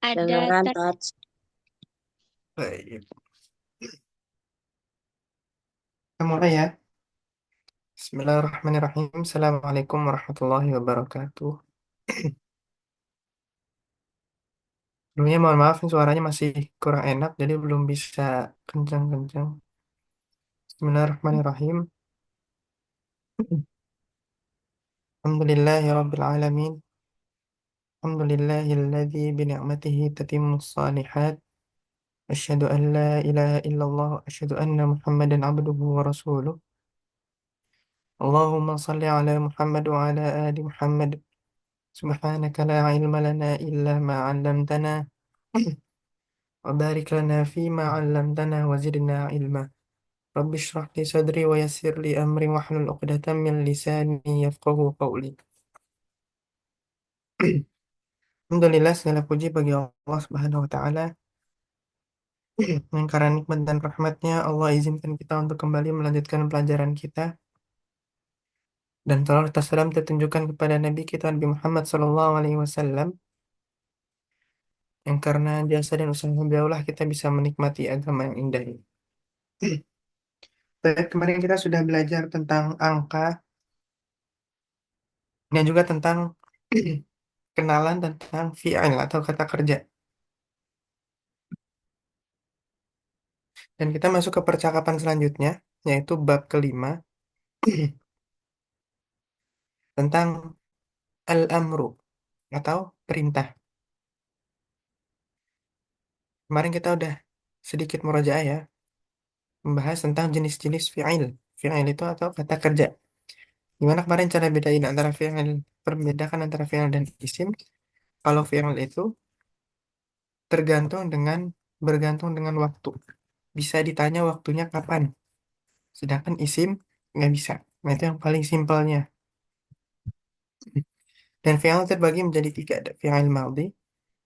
Ada Kedengeran, tet. Tats. Baik, kita mulai ya. Bismillahirrahmanirrahim. Assalamualaikum warahmatullahi wabarakatuh. Sebelumnya mohon maaf, nih, suaranya masih kurang enak, jadi belum bisa kencang-kencang. Bismillahirrahmanirrahim. Alhamdulillahi rabbil alamin. Alhamdulillahilladzi bini'matihi tatimmus salihat. Asyhadu an la ilaha illallah. Asyhadu anna Muhammadan abduhu wa rasuluh. Allahumma salli ala Muhammad wa ala ali Muhammad. Subhanaka la ilma lana illa ma 'allamtana. وبارك لنا فيما علمتنا وزدنا علما رب اشرح لي صدري ويسر لي أمري واحلل عقدة من لساني يفقه قولي. Alhamdulillah, segala puji bagi Allah Subhanahu wa Ta'ala yang karena nikmat dan rahmatnya Allah izinkan kita untuk kembali melanjutkan pelajaran kita, dan salawat dan salam tertunjukkan kepada Nabi kita Nabi Muhammad SAW, yang karena jasa dan usaha beliaulah kita bisa menikmati agama yang indah ini. Baik, kemarin kita sudah belajar tentang angka dan juga tentang kenalan tentang fi'il atau kata kerja. Dan kita masuk ke percakapan selanjutnya, yaitu bab kelima tentang al-amru atau perintah. Kemarin kita udah sedikit murojaah ya, membahas tentang jenis-jenis fi'il. Fi'il itu atau kata kerja. Gimana kemarin cara bedain antara fi'il, perbedakan antara fi'il dan isim? Kalau fi'il itu bergantung dengan waktu. Bisa ditanya waktunya kapan. Sedangkan isim nggak bisa. Nah, itu yang paling simpelnya. Dan fi'il terbagi menjadi tiga. Ada fi'il madhi,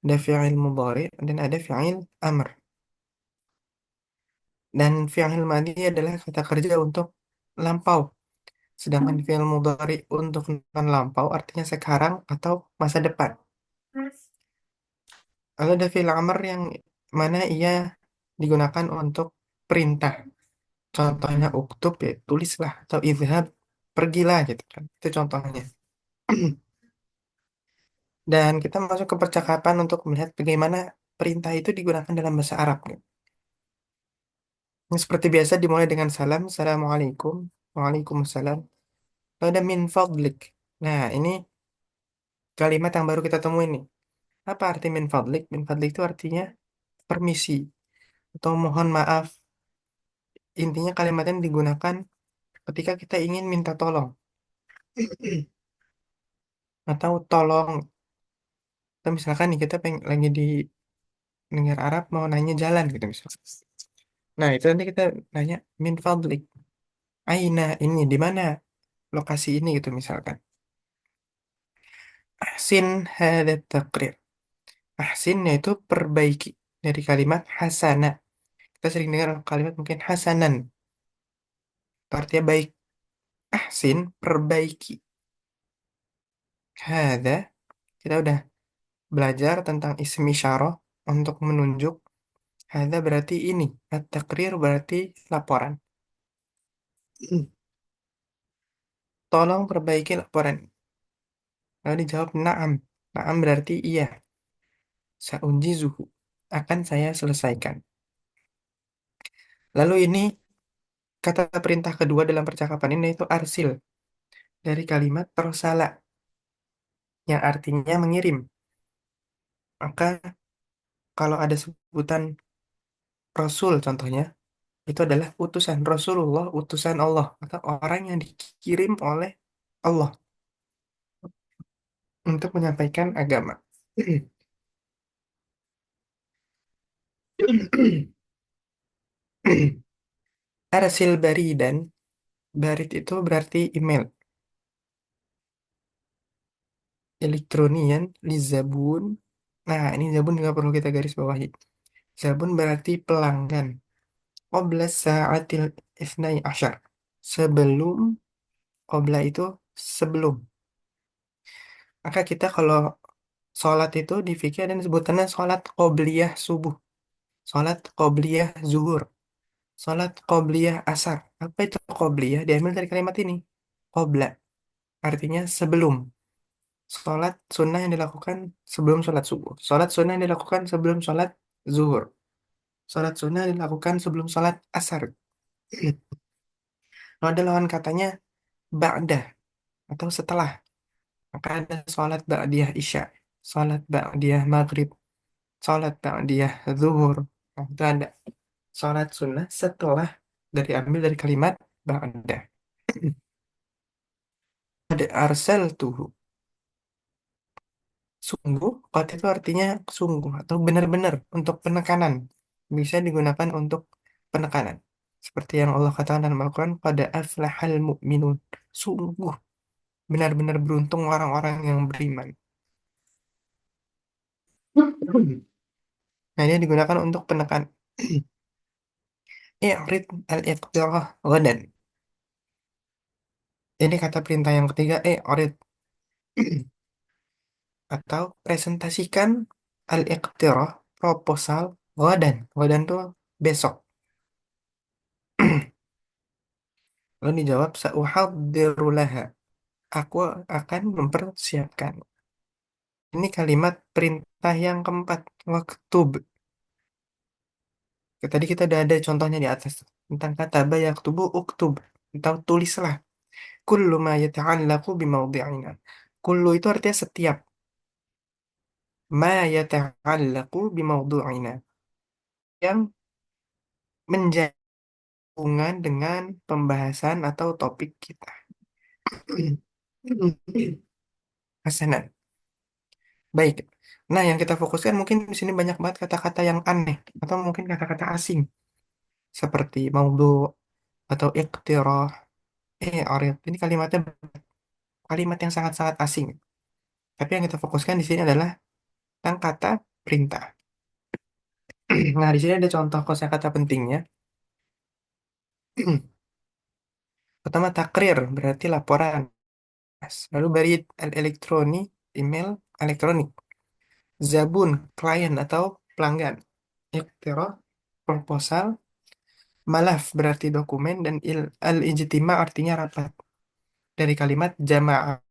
ada fi'il mudhari, dan ada fi'il amr. Dan fi'il madhi adalah kata kerja untuk lampau. Sedangkan fi'il mudhari untuk non lampau, artinya sekarang atau masa depan. Lalu ada fi'il amr yang mana ia digunakan untuk perintah. Contohnya uktub, ya tulislah, atau idhab, pergilah gitu kan. Itu contohnya. Dan kita masuk ke percakapan untuk melihat bagaimana perintah itu digunakan dalam bahasa Arab. Ini seperti biasa dimulai dengan salam, Assalamualaikum, Waalaikumsalam. Lalu ada min fadlik. Nah, ini kalimat yang baru kita temui nih. Apa arti min fadlik? Min fadlik itu artinya permisi atau mohon maaf. Intinya kalimat ini digunakan ketika kita ingin minta tolong atau tolong. Atau misalkan nih kita lagi di negara Arab mau nanya jalan gitu misalnya. Nah, itu nanti kita nanya min fadlik. Aina ini di mana lokasi ini gitu misalkan. Ahsin hadat taqrir. Ahsin yaitu perbaiki, dari kalimat hasana. Kita sering dengar kalimat mungkin hasanan. Itu artinya baik. Ahsin, perbaiki. Hada, kita udah belajar tentang isim isyarah untuk menunjuk. Hada berarti ini. At-taqrir berarti laporan. Tolong perbaiki laporan. Lalu dijawab na'am. Na'am berarti iya. Sa'unjizuhu. Akan saya selesaikan. Lalu ini kata perintah kedua dalam percakapan ini yaitu arsil. Dari kalimat tersala yang artinya mengirim. Maka kalau ada sebutan Rasul contohnya, itu adalah utusan Rasulullah, utusan Allah, atau orang yang dikirim oleh Allah untuk menyampaikan agama. Arsil baridan, barid itu berarti email. Elektronian, lizabun. Nah, ini zabun nggak perlu kita garis bawahi. Zabun berarti pelanggan. Qobla sa'atil isnai asyar. Sebelum, qobla itu sebelum. Maka kita kalau Sholat itu di fikih ada yang sebutannya sholat qobliyah subuh, sholat qobliyah zuhur, sholat qobliyah asar. Apa itu qobliyah? Diambil dari kalimat ini. Qobla, artinya sebelum. Sholat sunnah yang dilakukan sebelum sholat subuh. Sholat sunnah yang dilakukan sebelum sholat zuhur. Sholat sunnah yang dilakukan sebelum sholat asar. Lalu ada lawan katanya ba'da atau setelah. Maka ada sholat ba'diyah isya, sholat ba'diyah maghrib, sholat ba'diyah zuhur. Nah, itu ada sholat sunnah setelah dari ambil dari kalimat ba'da. Ada arsal tuhu. Sungguh, qad itu artinya sungguh atau benar-benar untuk penekanan. Bisa digunakan untuk penekanan. Seperti yang Allah katakan dalam Al-Quran, pada aflahal mu'minun. Sungguh, benar-benar beruntung orang-orang yang beriman. Nah, ini digunakan untuk penekan. I'rid al-iqtirah ghadan. Ini kata perintah yang ketiga, i'rid. Atau presentasikan al-iqtirah, proposal, ghadan. Ghadan tuh besok. Lalu dijawab, sa'uhaddiru laha. Aku akan mempersiapkan. Ini kalimat perintah yang keempat. Waktub. Tadi kita udah ada contohnya di atas. Tentang kata bayaktubu uktub. Atau tulislah. Kullu ma yata'allaku bimawdi'ina. Kullu itu artinya setiap. Ma yata'allaku bimawdi'ina. Yang menjadi hubungan dengan pembahasan atau topik kita. Hasanah. Baik. Nah, yang kita fokuskan mungkin di sini banyak banget kata-kata yang aneh atau mungkin kata-kata asing seperti maudhu atau iqtirah, arid. Ini kalimatnya kalimat yang sangat-sangat asing. Tapi yang kita fokuskan di sini adalah tentang kata perintah. Nah, di sini ada contoh kosakata pentingnya. Pertama takrir berarti laporan. Lalu beri elektroni, email elektronik. Zabun, klien atau pelanggan. Iqtirah, proposal. Malaf berarti dokumen dan al-ijtima artinya rapat. Dari kalimat jamaah.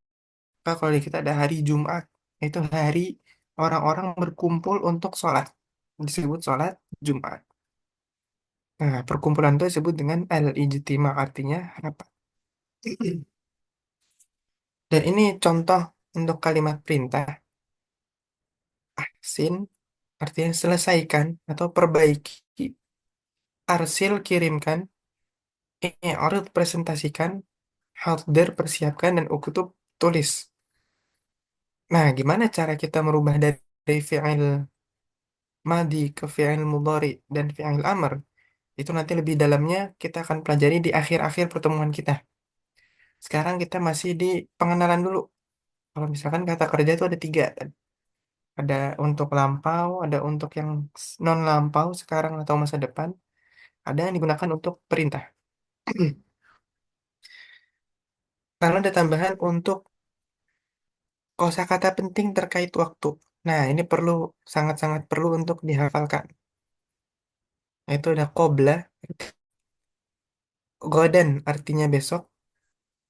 Maka kalau di kita ada hari Jumat, itu hari orang-orang berkumpul untuk sholat. Disebut sholat Jumat. Nah, perkumpulan itu disebut dengan al-ijtima artinya rapat. Dan ini contoh untuk kalimat perintah. Sin artinya selesaikan atau perbaiki. Arsil kirimkan. I'rid presentasikan. Halder persiapkan dan uktub tulis. Nah, gimana cara kita merubah dari fi'il madi ke fi'il mudhari dan fi'il amr? Itu nanti lebih dalamnya kita akan pelajari di akhir-akhir pertemuan kita. Sekarang kita masih di pengenalan dulu. Kalau misalkan kata kerja itu ada tiga. Ada untuk lampau, ada untuk yang non lampau sekarang atau masa depan, ada yang digunakan untuk perintah. Lalu ada tambahan untuk kosakata penting terkait waktu. Nah, ini perlu sangat-sangat perlu untuk dihafalkan. Itu ada qobla, godan artinya besok,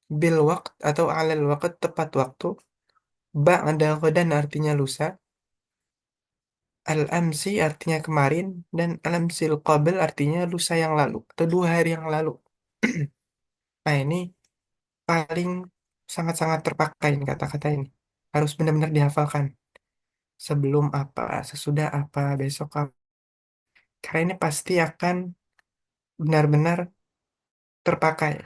bil waqt atau alal waqt tepat waktu, ba'da godan artinya lusa, al-amsi artinya kemarin, dan al-amsil qabl artinya lusa yang lalu atau 2 hari yang lalu. Nah, ini paling sangat-sangat terpakai ini kata-kata ini. Harus benar-benar dihafalkan. Sebelum apa, sesudah apa, besok apa. Karena ini pasti akan benar-benar terpakai.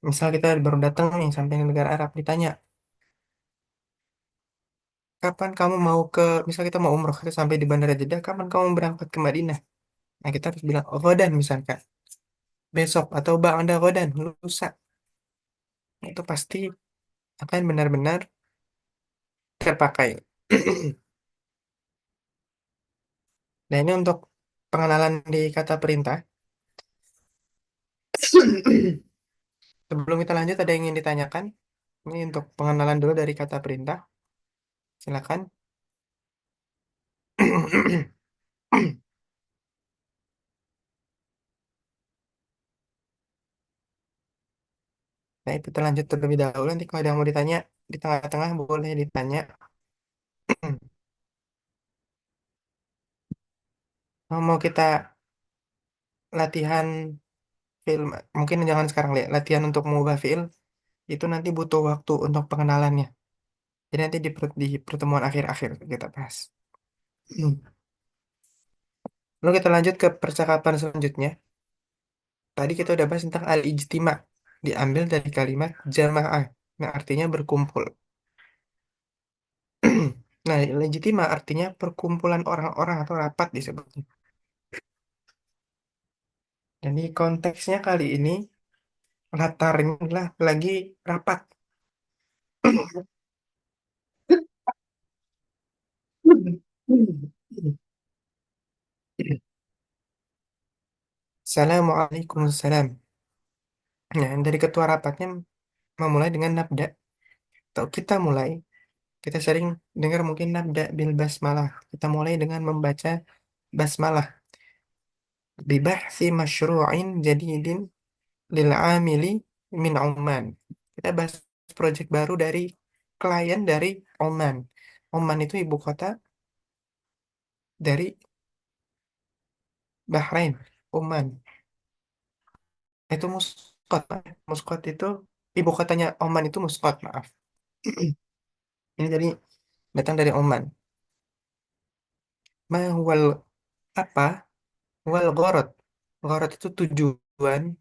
Misal kita baru datang nih sampai ke negara Arab, ditanya, kapan kamu mau ke, misal kita mau umroh, kita sampai di Bandara Jeddah, kapan kamu berangkat ke Madinah? Nah, kita harus bilang, oh, Ghadan misalkan, besok, atau Ba'da Ghadan, lusa. Itu pasti akan benar-benar terpakai. Nah, ini untuk pengenalan di kata perintah. Sebelum kita lanjut, ada yang ingin ditanyakan? Ini untuk pengenalan dulu dari kata perintah. Silakan. Nah, itu terlanjut terlebih dahulu. Nanti kalau ada yang mau ditanya di tengah-tengah boleh ditanya. Mau kita latihan film, mungkin jangan sekarang deh. Latihan untuk mengubah film itu nanti butuh waktu untuk pengenalannya. Jadi nanti di pertemuan akhir-akhir kita bahas. Lalu kita lanjut ke percakapan selanjutnya. Tadi kita udah bahas tentang al-ijtima. Diambil dari kalimat jamaah. Yang artinya berkumpul. Nah, al-ijtima artinya perkumpulan orang-orang atau rapat disebutnya. Jadi konteksnya kali ini latarnya adalah lagi rapat. Assalamualaikum salam. Nah, dari ketua rapatnya memulai dengan nabda. Atau kita mulai, kita sering dengar mungkin nabda bil basmalah. Kita mulai dengan membaca basmalah. Bibahsi masyru'in jadidin lil amili min Oman. Kita bahas proyek baru dari klien dari Oman. Oman itu ibu kota dari Bahrain, Oman. Itu Muscat. Muscat itu ibu kotanya Oman itu Muscat, maaf. Ini jadi datang dari Oman. Ma huwal apa? Wal gharad. Gharad itu tujuan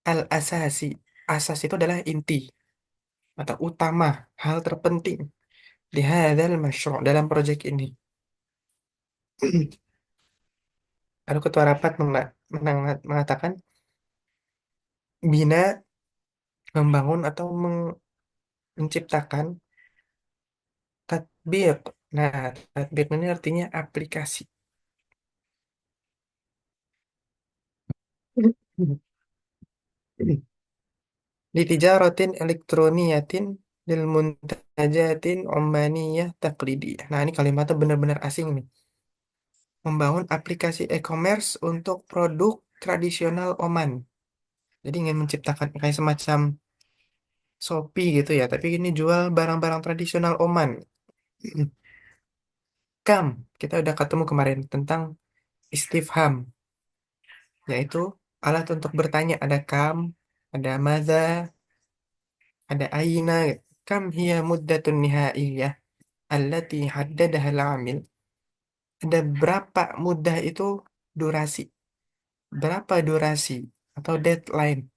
al asasi. Asas itu adalah inti atau utama, hal terpenting di hadzal masyru' dalam proyek ini. Lalu ketua rapat mengatakan bina membangun atau menciptakan tatbik. Nah, tatbik ini artinya aplikasi. Litijaratin elektroniyatin lil muntajatin ommaniyah taqlidiyah. Nah, ini kalimatnya benar-benar asing nih. Membangun aplikasi e-commerce untuk produk tradisional Oman. Jadi ingin menciptakan kayak semacam Shopee gitu ya, tapi ini jual barang-barang tradisional Oman. Kam, kita udah ketemu kemarin tentang istifham, yaitu alat untuk bertanya. Ada kam, ada maza, ada aina. Kam hiya muddatun nihaiyah allati haddadaha al-amil. Ada berapa mudah itu durasi. Berapa durasi atau deadline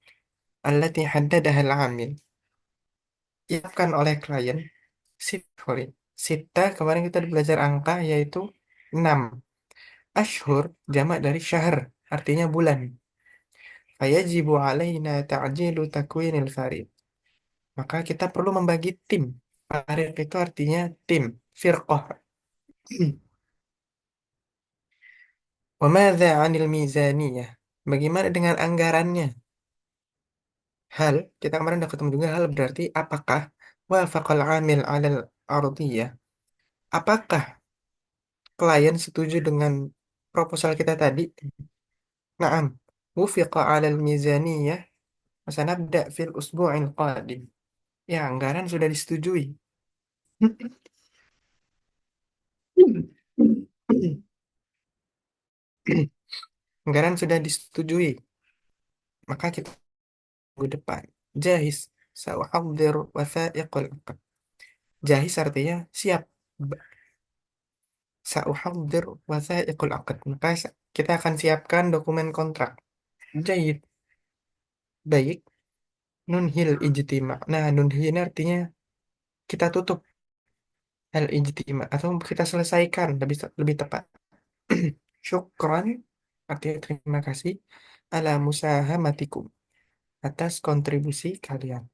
allati haddadaha al-amil. Ditetapkan oleh klien. Sorry. Sita, kemarin kita belajar angka yaitu 6. Ashhur, jamak dari syahr, artinya bulan. Fayajibu alaina ta'jilu takwinil farid. Maka kita perlu membagi tim. Farid itu artinya tim, firqah. Wa madza 'anil mizaniyah? Bagaimana dengan anggarannya? Hal, kita kemarin udah ketemu juga hal berarti apakah wafaqal 'amil 'alal ardiyah? Apakah klien setuju dengan proposal kita tadi? Naam. Wufiqa 'alal mizaniyah. Sanabda fil usbu'il qadim. Ya, anggaran sudah disetujui. Anggaran sudah disetujui. Maka kita minggu depan. Jahis. Sa'uhaddir wathaiqul aqd. Jahis artinya siap. Sa'uhaddir wathaiqul aqd. Maka kita akan siapkan dokumen kontrak. Jahid. Baik. Nunhil ijtima. Nah, nunhil ini artinya kita tutup al ijtima atau kita selesaikan lebih lebih tepat. Syukran artinya terima kasih ala musahamatikum atas kontribusi kalian.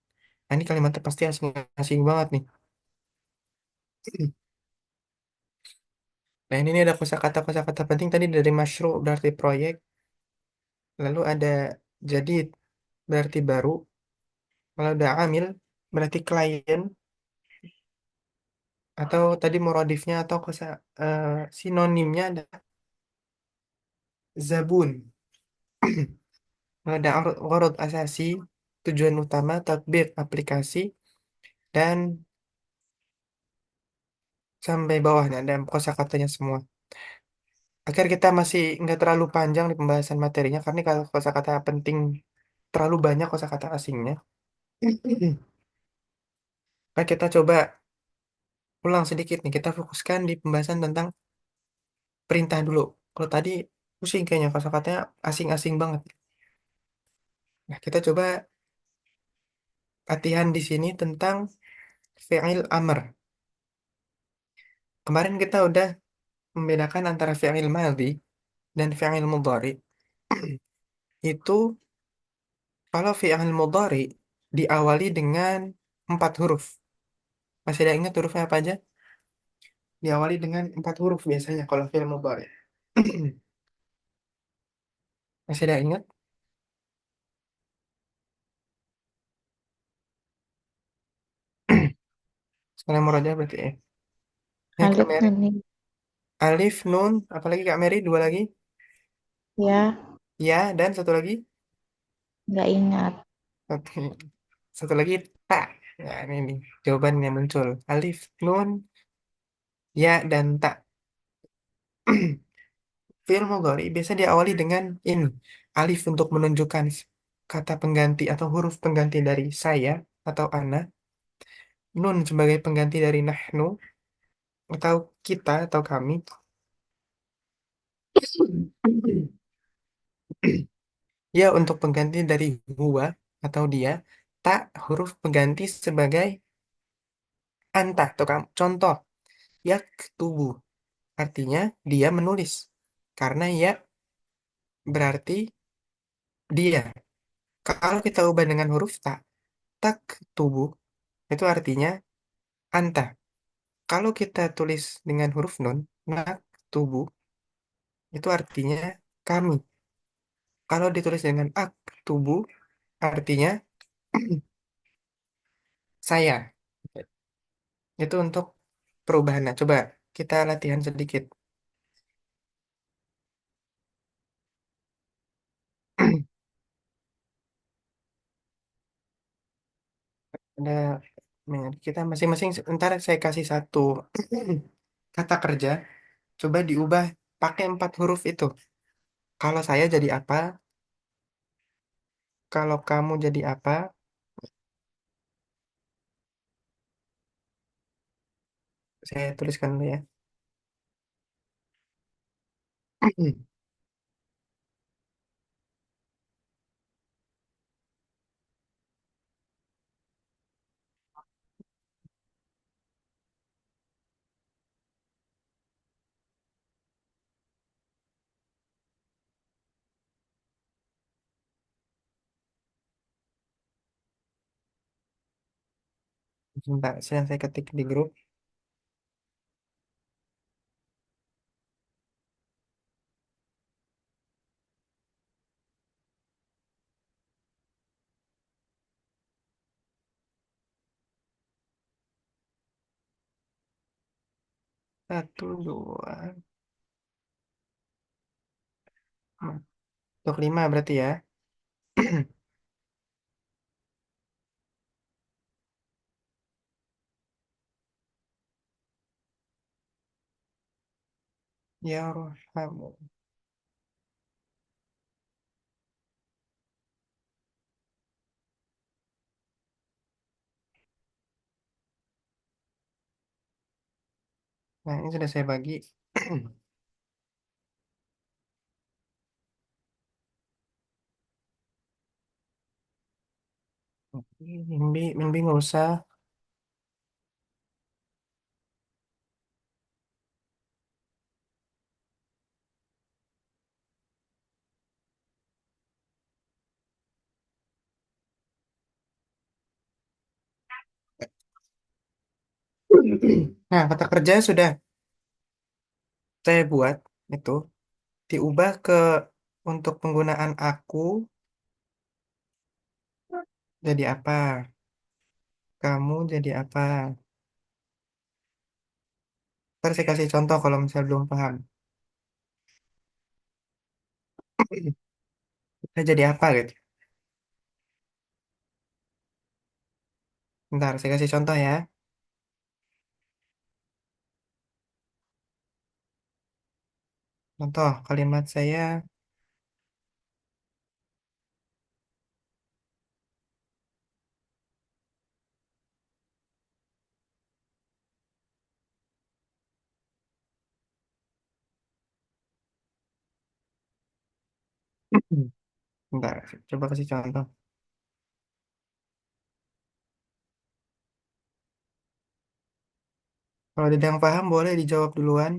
Nah, ini kalimatnya pasti asing, asing banget nih. Nah, ini ada kosakata penting tadi dari masyru berarti proyek, lalu ada jadid berarti baru, kalau ada amil berarti klien, Atau tadi muradifnya atau sinonimnya ada zabun. Ada gharad asasi, tujuan utama, tatbik aplikasi, dan sampai bawahnya ada kosakatanya semua. Akhir kita masih nggak terlalu panjang di pembahasan materinya karena kalau kosakata penting terlalu banyak kosakata asingnya. Nah, kita coba ulang sedikit nih. Kita fokuskan di pembahasan tentang perintah dulu. Kalau tadi pusing kayaknya kosakatanya asing-asing banget. Nah, kita coba latihan di sini tentang fi'il amr. Kemarin kita udah membedakan antara fi'il madhi dan fi'il mudhari. Itu kalau fi'il mudhari diawali dengan 4 huruf. Masih ada ingat hurufnya apa aja? Diawali dengan 4 huruf biasanya kalau fi'il mudhari. Masih ada ingat? Sekarang muraja berarti ya. Ya Kak Alif Mary. Nuni. Alif, Nun, apalagi Kak Mary? Dua lagi. Ya, Ya, dan satu lagi. nggak ingat. Oke. Satu lagi ta. Nah, ini nih jawaban yang muncul. Alif, Nun, ya, dan ta. Fi'il mudhari biasa diawali dengan ini. Alif untuk menunjukkan kata pengganti atau huruf pengganti dari saya atau ana. Nun sebagai pengganti dari nahnu atau kita atau kami. Ya untuk pengganti dari huwa atau dia. Tak huruf pengganti sebagai anta atau kamu. Contoh, yaktubu artinya dia menulis. Karena ya berarti dia. Kalau kita ubah dengan huruf tak, tak tubuh itu artinya anta. Kalau kita tulis dengan huruf nun, nak tubuh itu artinya kami. Kalau ditulis dengan ak tubuh artinya saya. Itu untuk perubahan. Nah, coba kita latihan sedikit. Ada kita masing-masing ntar saya kasih satu kata kerja. Coba diubah pakai 4 huruf itu. Kalau saya jadi apa? Kalau kamu jadi apa? Saya tuliskan dulu ya. Sebentar, sedang saya ketik di grup. Satu, dua. Nah, untuk 5 berarti ya. Ya rohamu. Nah, ini sudah saya bagi. Mimpi nggak usah. Nah, kata kerja sudah saya buat itu. Diubah ke untuk penggunaan aku jadi apa? Kamu jadi apa? Ntar saya kasih contoh kalau misalnya belum paham. Kita jadi apa gitu. Ntar saya kasih contoh ya. Contoh kalimat saya, bentar, coba kasih contoh. Kalau ada yang paham boleh dijawab duluan.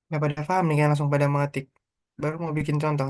Nggak pada paham nih kan langsung pada mengetik. Baru mau bikin contoh.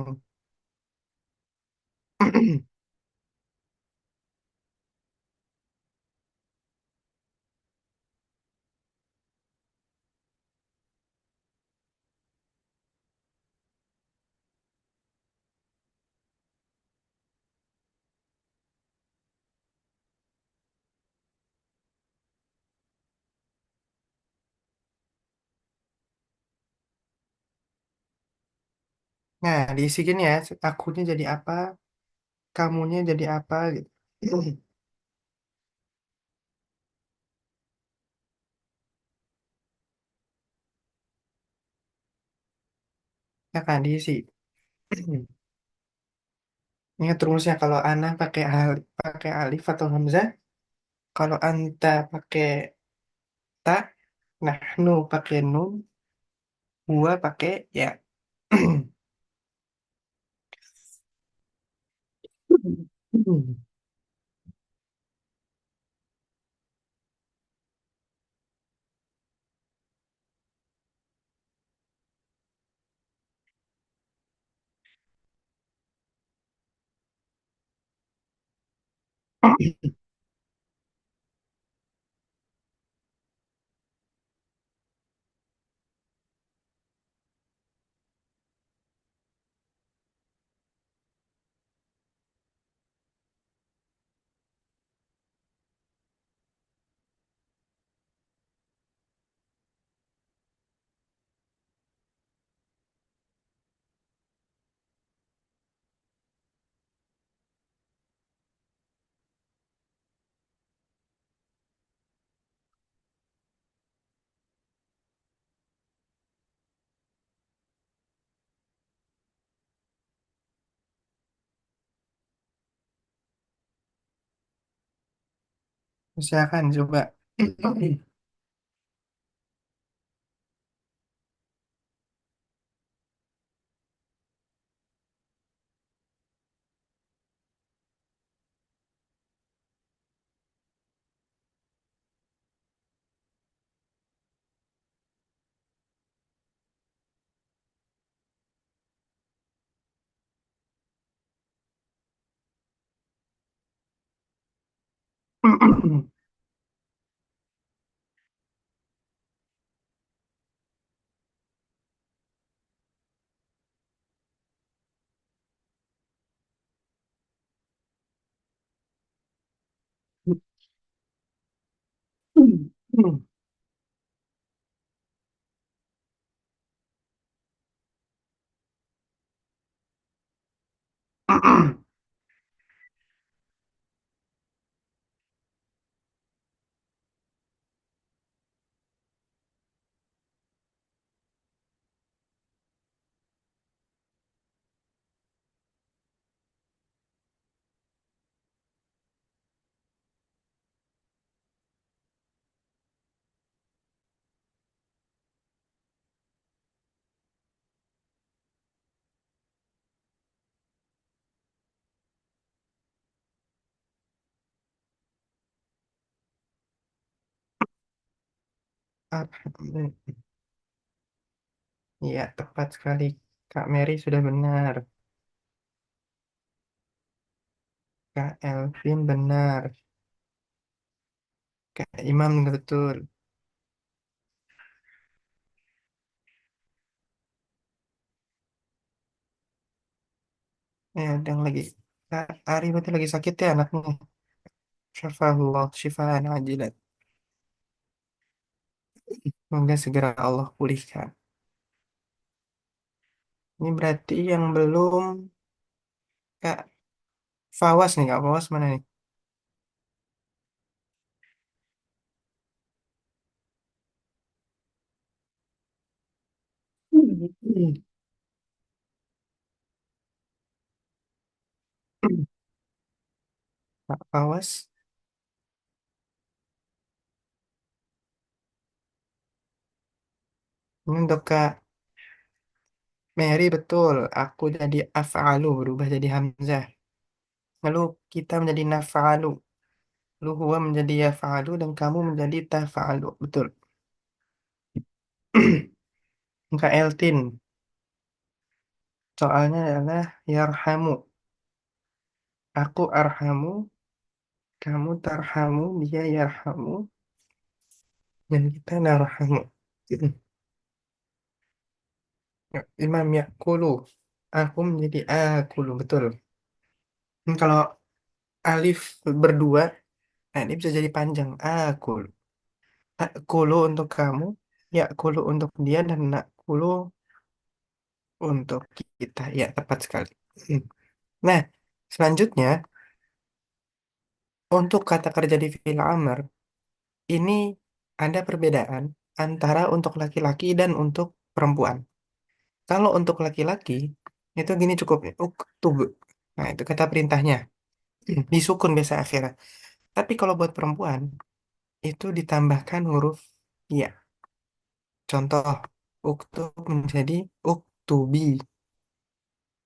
Nah, diisi gini ya, akunya jadi apa, kamunya jadi apa gitu. Ya kan diisi. Ingat rumusnya kalau ana pakai alif atau hamzah, kalau anta pakai ta, nahnu pakai nun, gua pakai ya. Silakan coba. Iya, tepat sekali. Kak Mary sudah benar. Kak Elvin benar. Kak Imam betul. yang lagi Kak Ari berarti lagi sakit ya anaknya. Syafahullah, syifaan ajilat. Semoga segera Allah pulihkan. Ini berarti yang belum Kak Fawas nih, Kak Fawas mana nih? Hmm. Kak Fawas, ini untuk Kak Mary betul. Aku jadi af'alu berubah jadi hamzah. Lalu kita menjadi naf'alu. Lalu huwa menjadi yaf'alu dan kamu menjadi taf'alu. Betul. Kak Eltin, soalnya adalah yarhamu. Aku arhamu, kamu tarhamu, dia yarhamu, dan kita narhamu. Imam yakulu. Aku menjadi akulu. Betul. Kalau alif berdua, nah ini bisa jadi panjang. Akulu. Akulu untuk kamu, yakulu untuk dia, dan nakulu untuk kita. Ya, tepat sekali. Hmm. Nah, selanjutnya, untuk kata kerja di fi'il amr, ini ada perbedaan antara untuk laki-laki dan untuk perempuan. Kalau untuk laki-laki, itu gini cukup. Uktub. Nah, itu kata perintahnya. Disukun biasa akhirnya. Tapi kalau buat perempuan, itu ditambahkan huruf ya. Contoh, uktub menjadi uktubi.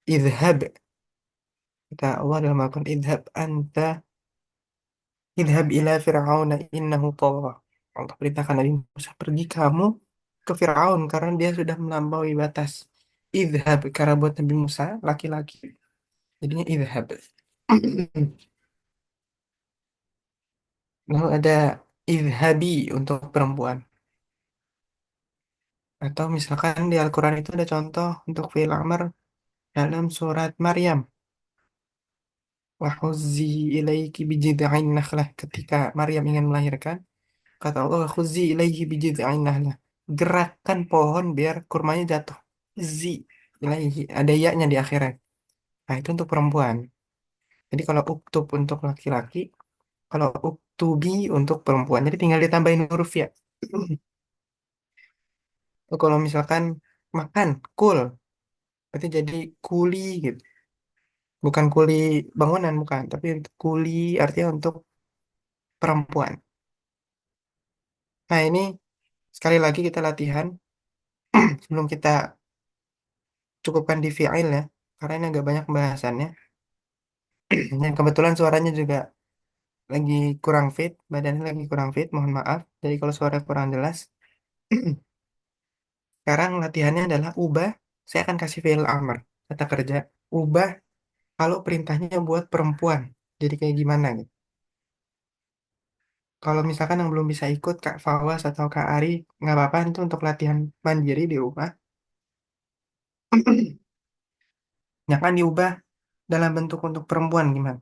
Idhab. Kata Allah dalam Al-Quran, idhab anta, idhab ila fir'auna innahu tagha. Allah perintahkan Nabi Musa, pergi kamu ke Fir'aun karena dia sudah melampaui batas. Idhab, karena buat Nabi Musa, laki-laki. Jadinya idhab. Lalu ada idhabi untuk perempuan. Atau misalkan di Al-Quran itu ada contoh untuk fi'il amr dalam surat Maryam. Wahuzzi ilaiki bijid'in nakhlah. Ketika Maryam ingin melahirkan, kata Allah, khuzzi ilaiki bijid'in nakhlah. Gerakkan pohon biar kurmanya jatuh. Zi ilaihi. Ada ya-nya di akhirat. Nah, itu untuk perempuan. Jadi kalau uktub untuk laki-laki, kalau uktubi untuk perempuan. Jadi tinggal ditambahin huruf ya. Kalau misalkan makan, kul. Berarti jadi kuli gitu. Bukan kuli bangunan, bukan. Tapi untuk kuli artinya untuk perempuan. Nah, ini sekali lagi kita latihan sebelum kita cukupkan di fi'il ya. Karena ini agak banyak pembahasannya. Dan kebetulan suaranya juga lagi kurang fit. Badannya lagi kurang fit, mohon maaf. Jadi kalau suara kurang jelas. Sekarang latihannya adalah ubah. Saya akan kasih fi'il amr. Kata kerja. Ubah kalau perintahnya buat perempuan. Jadi kayak gimana gitu. Kalau misalkan yang belum bisa ikut Kak Fawas atau Kak Ari, nggak apa-apa itu untuk latihan mandiri di rumah. Ya kan diubah dalam bentuk untuk perempuan gimana?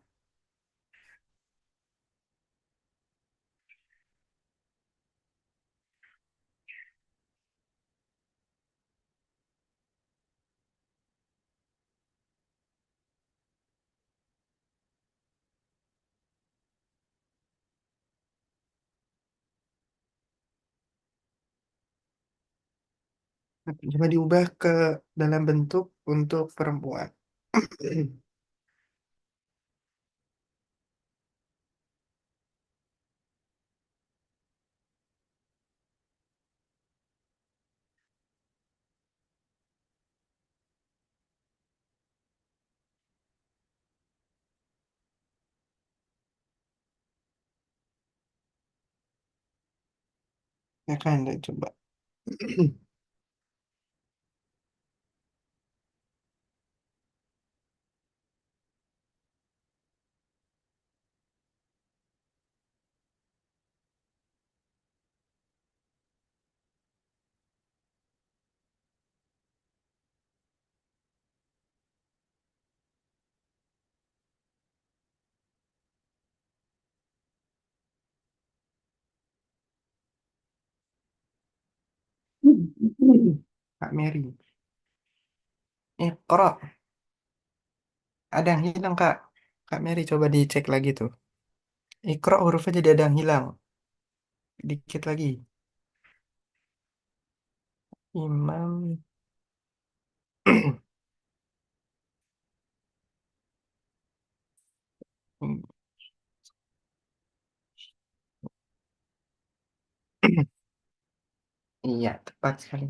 Coba diubah ke dalam bentuk untuk perempuan. Ya kan, deh, coba. Kak Mary. Iqra. Ada yang hilang, Kak. Kak Mary coba dicek lagi tuh. Iqra hurufnya jadi ada yang hilang. Dikit lagi. Imam. Iya, tepat sekali.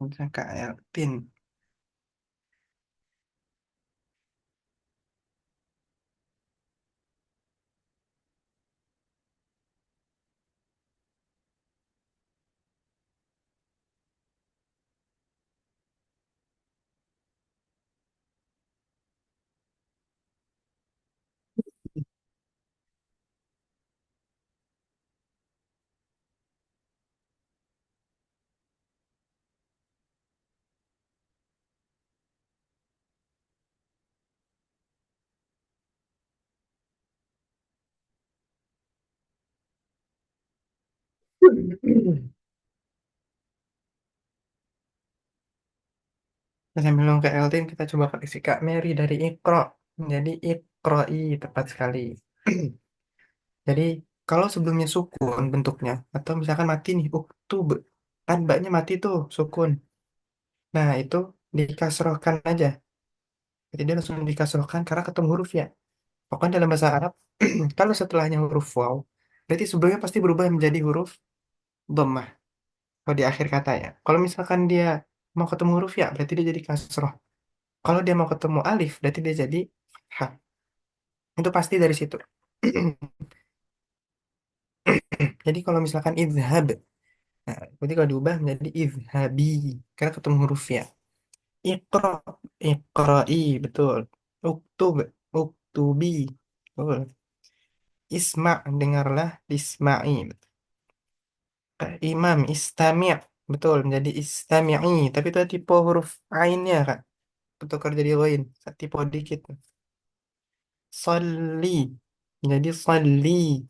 Bisa Kak Eltin. Dan sambil nunggu Kak Eltin, kita coba koreksi Kak Mary dari Iqra. Jadi Iqra'i, tepat sekali. Jadi kalau sebelumnya sukun bentuknya, atau misalkan mati nih, uktub. Kan baknya mati tuh, sukun. Nah, itu dikasrohkan aja. Jadi dia langsung dikasrohkan karena ketemu huruf ya. Pokoknya dalam bahasa Arab, kalau setelahnya huruf waw, berarti sebelumnya pasti berubah menjadi huruf dhammah. Kalau di akhir kata ya. Kalau misalkan dia mau ketemu huruf ya, berarti dia jadi kasroh. Kalau dia mau ketemu alif, berarti dia jadi fathah. Itu pasti dari situ. Jadi kalau misalkan idhab, nah, berarti kalau diubah menjadi idhabi, karena ketemu huruf ya. Iqra, iqra'i, betul. Uktub, uktubi, betul. Isma, dengarlah, isma'i. Imam, istami', betul, menjadi istami'i. Tapi itu tipe huruf ainnya, Kak. Bertukar jadi loin, tipe dikit. Salli, menjadi salli.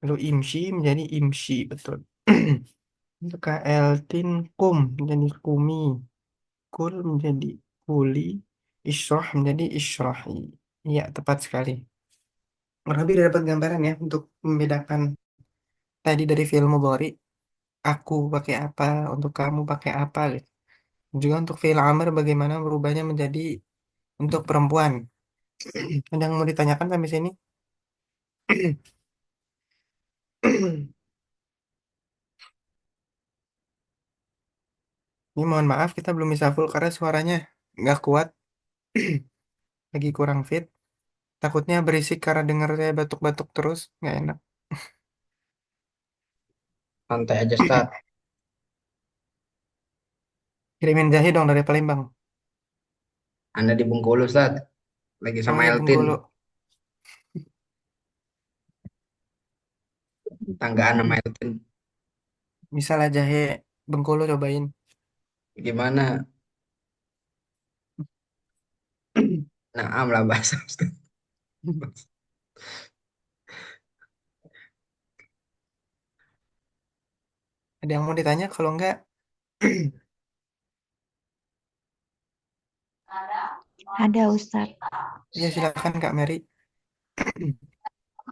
Lalu imshi menjadi imshi, betul. Untuk Eltin kum menjadi kumi. Kul menjadi kuli. Isyrah menjadi isyrahi. Iya, tepat sekali. Kurang lebih udah dapat gambaran ya untuk membedakan tadi dari film Mudhari. Aku pakai apa, untuk kamu pakai apa, gitu. Juga untuk fi'il amr bagaimana merubahnya menjadi untuk perempuan. Ada yang mau ditanyakan sampai sini? Ini mohon maaf kita belum bisa full karena suaranya nggak kuat, lagi kurang fit. Takutnya berisik karena dengar saya batuk-batuk terus, nggak enak. Santai aja, Start. Kirimin jahe dong dari Palembang. Anda di Bengkulu, Start. Lagi Oh sama iya Eltin. Bengkulu. Tanggaan sama Eltin. Misalnya jahe Bengkulu cobain. Gimana? Naam lah bahasa, Ustaz. Ada yang mau ditanya? Kalau enggak, Ada Ustadz. ya silakan Kak Mary.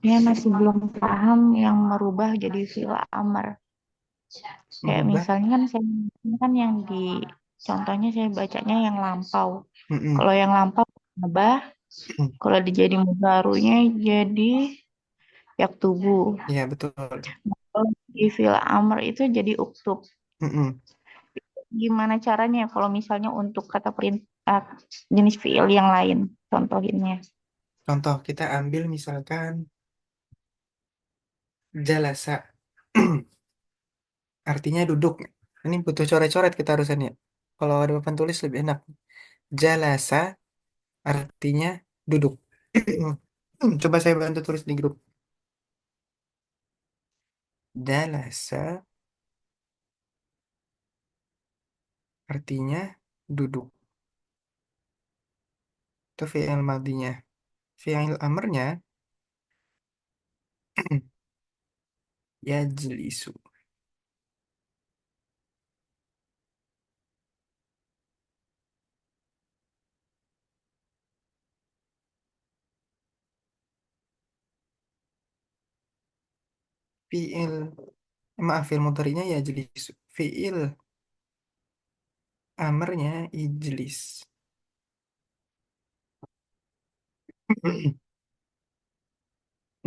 Saya masih belum paham yang merubah jadi fi'il amr. Kayak Merubah. misalnya kan saya ini kan yang di contohnya saya bacanya yang lampau. Mm-mm. Kalau yang lampau merubah, kalau dijadi mudzarunya jadi yaktubu. Iya betul. Kalau di fi'il amr itu jadi uktub. Mm-mm. Gimana caranya kalau misalnya untuk kata perintah jenis fi'il yang lain? Contohinnya. Contoh kita ambil misalkan Jalasa. Artinya duduk. Ini butuh coret-coret kita harusannya. Kalau ada papan tulis lebih enak. Jalasa artinya duduk. Coba saya bantu tulis di grup. Jalasa artinya duduk. Itu fi'il madinya. Fi'il amarnya yajlisu. Fi'il maaf, fi'il mudhari'nya yajlisu. Fi'il amarnya ijlis.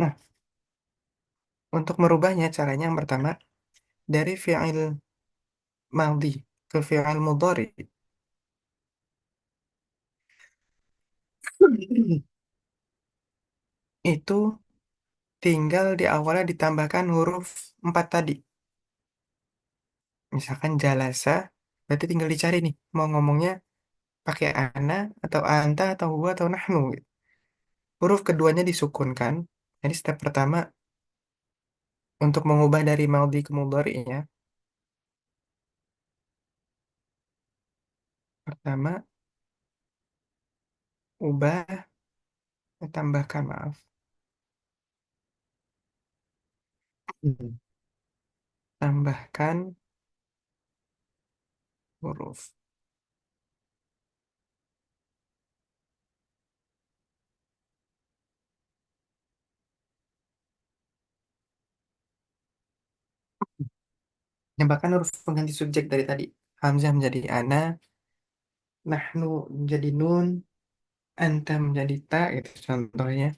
Nah, untuk merubahnya caranya yang pertama dari fi'il madhi ke fi'il mudhari itu tinggal di awalnya ditambahkan huruf 4 tadi. Misalkan jalasa, berarti tinggal dicari nih, mau ngomongnya pakai ana, atau anta, atau huwa, atau nahnu, gitu. Huruf keduanya disukunkan. Jadi step pertama untuk mengubah dari maudhi ke mudhari'nya, pertama ubah, tambahkan, maaf. Tambahkan huruf. Tambahkan huruf pengganti subjek dari tadi. Hamzah menjadi ana, nahnu menjadi nun, anta menjadi ta, itu contohnya.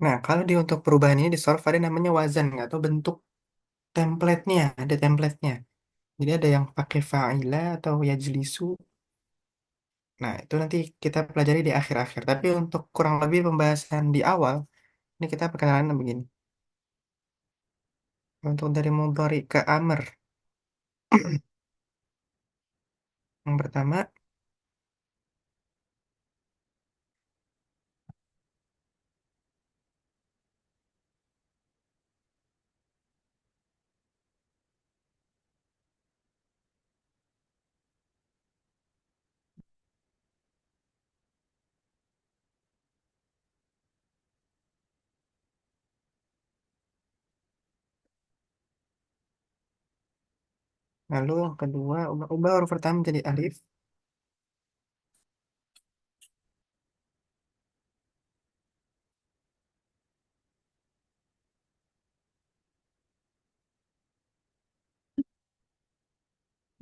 Nah, kalau di untuk perubahan ini di solve ada namanya wazan atau bentuk template-nya, ada template-nya. Jadi ada yang pakai fa'ila atau yajlisu. Nah, itu nanti kita pelajari di akhir-akhir. Tapi untuk kurang lebih pembahasan di awal, ini kita perkenalan begini. Untuk dari mudhari ke amr. Yang pertama, lalu yang kedua, ubah huruf pertama jadi alif.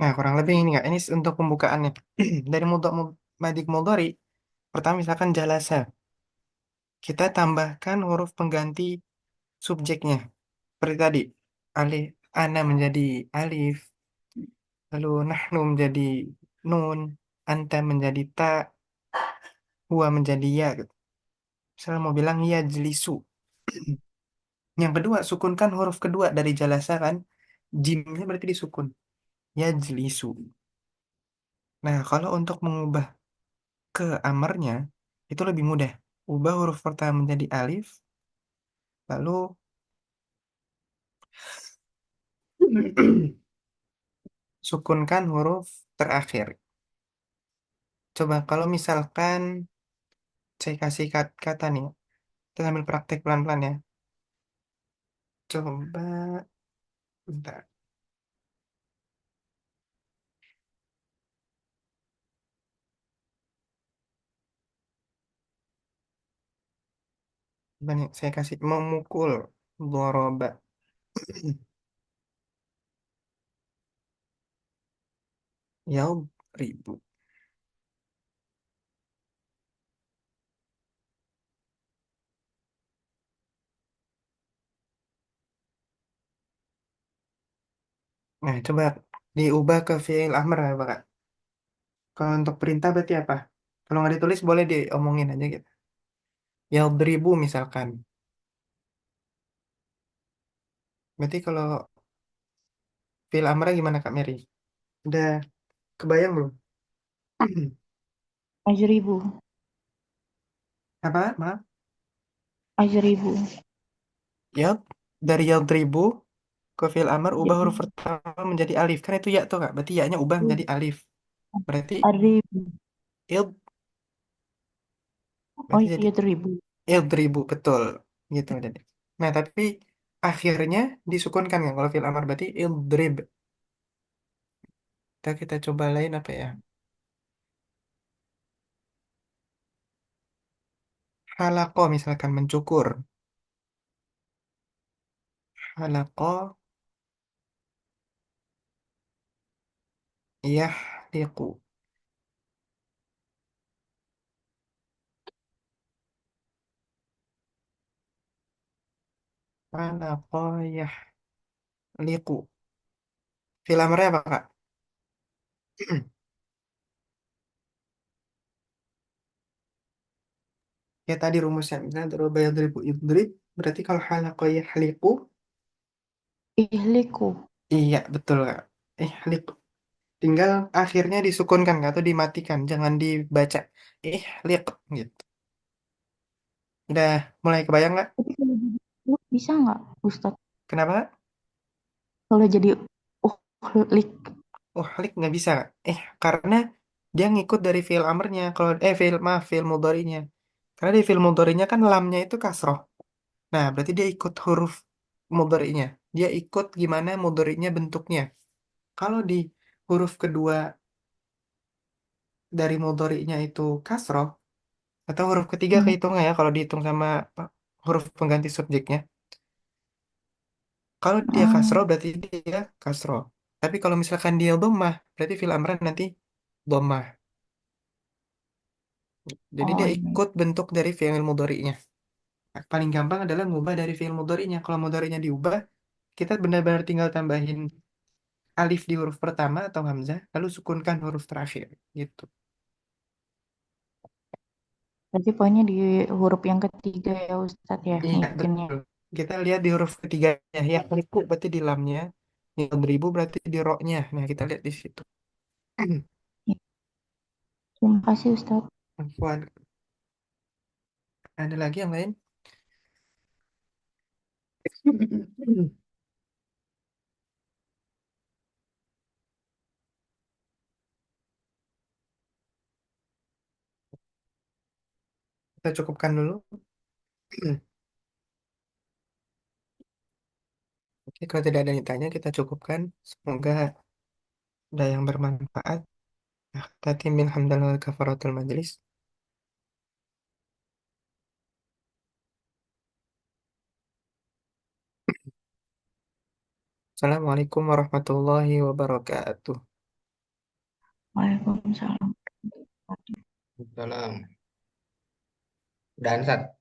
Nah, kurang lebih ini nggak? Ini untuk pembukaannya. Dari madik mudhari, pertama misalkan jalasa. Kita tambahkan huruf pengganti subjeknya. Seperti tadi, alif, ana menjadi alif, lalu nahnu menjadi nun, anta menjadi ta, huwa menjadi ya, gitu. Misalnya mau bilang ya jelisu. Yang kedua, sukunkan huruf kedua dari jalasa kan. Jimnya berarti disukun. Ya jelisu. Nah, kalau untuk mengubah ke amarnya, itu lebih mudah. Ubah huruf pertama menjadi alif, lalu sukunkan huruf terakhir. Coba kalau misalkan saya kasih kata nih, kita sambil praktek pelan-pelan ya. Coba, bentar. Banyak saya kasih memukul, doroba. Yaub ribu. Nah, coba diubah ke fi'il amr ya, Pak. Kalau untuk perintah berarti apa? Kalau nggak ditulis boleh diomongin aja gitu. Yadribu misalkan. Berarti kalau fi'il amr gimana Kak Mary? Udah kebayang belum? Ajribu. Apa? Maaf. Ajribu. Yad. Dari yadribu ke fi'il amr ubah Jadi huruf pertama menjadi alif. Kan itu ya tuh Kak. Berarti ya-nya ubah menjadi alif. Berarti Aribu. id. Oh Berarti jadi iya, 1000. yadribu. Betul. Gitu jadi. Nah, tapi akhirnya disukunkan kan kalau fi'il amr berarti idrib. Kita coba lain apa ya? Halako misalkan mencukur. Halako yahliku. Halako yahliku. Filamernya apa Kak? Ya tadi rumusnya. Misalnya berubah yadribu idrib. Berarti kalau halako yahliku. Ihliku. Iya betul Kak. Ihliku. Tinggal akhirnya disukunkan Kak, atau dimatikan. Jangan dibaca. Ihlik gitu. Udah mulai kebayang nggak? Tapi kalau jadi bisa nggak, Ustadz? Kenapa Kak? Kalau jadi uhlik. Oh, halik nggak bisa Kak. Karena dia ngikut dari fi'il amrnya. Kalau fi'il mudhari'nya. Karena di fi'il mudhari'nya kan lamnya itu kasroh. Nah, berarti dia ikut huruf mudhari'nya. Dia ikut gimana mudhari'nya bentuknya. Kalau di huruf kedua dari mudhari'nya itu kasroh, atau huruf ketiga Hmm. kehitungnya ya, kalau dihitung sama huruf pengganti subjeknya. Kalau dia kasroh, Hmm. berarti dia kasroh. Tapi kalau misalkan dia dhammah, berarti fil amran nanti dhammah. Jadi Oh dia iya. ikut bentuk dari fi'il mudhari'nya. Paling gampang adalah ngubah dari fi'il mudhari'nya. Kalau mudhari'nya diubah, kita benar-benar tinggal tambahin alif di huruf pertama atau hamzah, lalu sukunkan huruf terakhir gitu. Berarti poinnya di huruf yang ketiga ya Ustadz ya, Iya, ngingetinnya. betul. Kita lihat di huruf ketiganya, ya liku berarti di lamnya, yang beribu berarti di roknya. Nah, kita lihat di situ. Ya, terima kasih Ustadz. Afwan. Ada lagi yang lain? Kita cukupkan dulu. Oke, kalau tidak ada yang ditanya, kita cukupkan. Semoga ada yang bermanfaat. Tatimil hamdalillah kafaratul majlis. Assalamualaikum warahmatullahi wabarakatuh. Waalaikumsalam. Salam. Dan Sat.